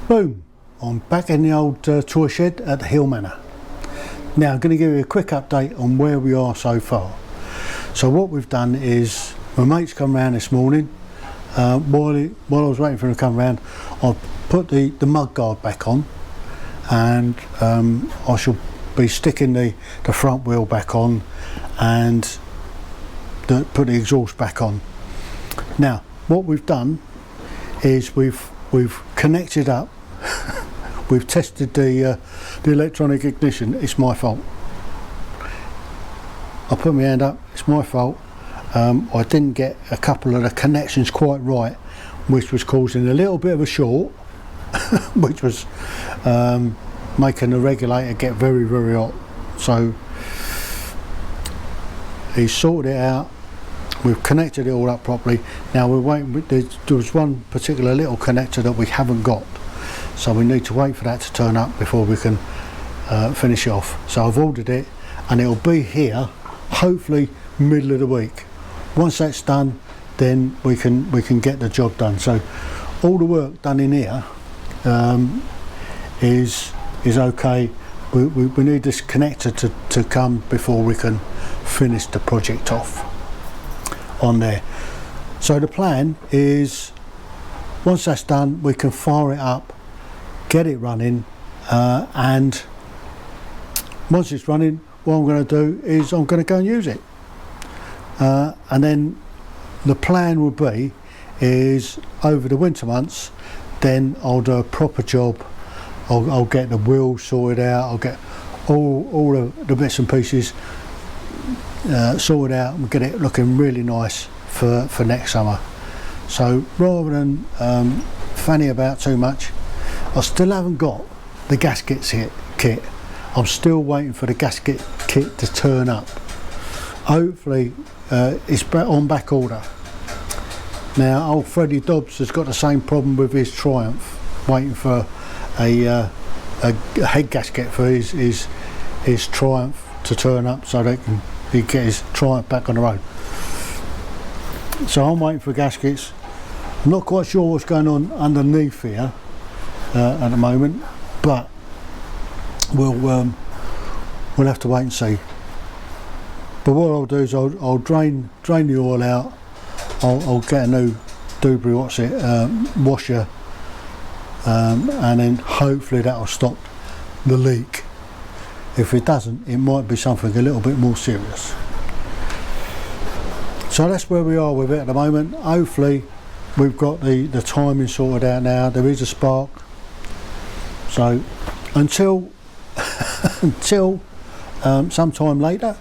Boom! I'm back in the old toy shed at the Heale Manor. Now I'm going to give you a quick update on where we are so far. So what we've done is, my mate's come round this morning. While I was waiting for him to come round, I've put the mud guard back on, and I shall be sticking the front wheel back on and put the exhaust back on. Now what we've done is we've connected up. We've tested the electronic ignition. It's my fault. I put my hand up, it's my fault. I didn't get a couple of the connections quite right, which was causing a little bit of a short, which was making the regulator get very, very hot. So he sorted it out. We've connected it all up properly. Now we're waiting. There was one particular little connector that we haven't got, so we need to wait for that to turn up before we can finish it off. So I've ordered it, and it'll be here hopefully middle of the week. Once that's done, then we can get the job done. So all the work done in here is okay. We need this connector to come before we can finish the project off on there. So the plan is, once that's done, we can fire it up, get it running, and once it's running, what I'm going to do is I'm going to go and use it, and then the plan will be is over the winter months, then I'll do a proper job. I'll get the wheels sorted out, I'll get all the bits and pieces sorted out and get it looking really nice for next summer. So rather than fanny about too much, I still haven't got the gaskets kit. I'm still waiting for the gasket kit to turn up. Hopefully it's on back order. Now old Freddie Dobbs has got the same problem with his Triumph, waiting for a head gasket for his Triumph to turn up so that he can get his Triumph back on the road. So I'm waiting for gaskets. I'm not quite sure what's going on underneath here at the moment, but we'll have to wait and see. But what I'll do is I'll drain the oil out. I'll get a new Dubry washer, and then hopefully that'll stop the leak. If it doesn't, it might be something a little bit more serious. So that's where we are with it at the moment. Hopefully we've got the timing sorted out now. There is a spark. So until sometime later,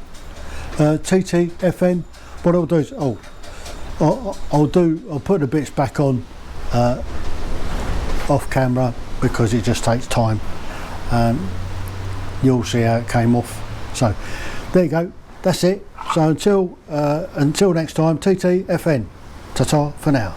TTFN, what I'll do is I'll put the bits back on off camera because it just takes time. You'll see how it came off. So there you go, that's it. So until next time, TTFN, ta-ta for now.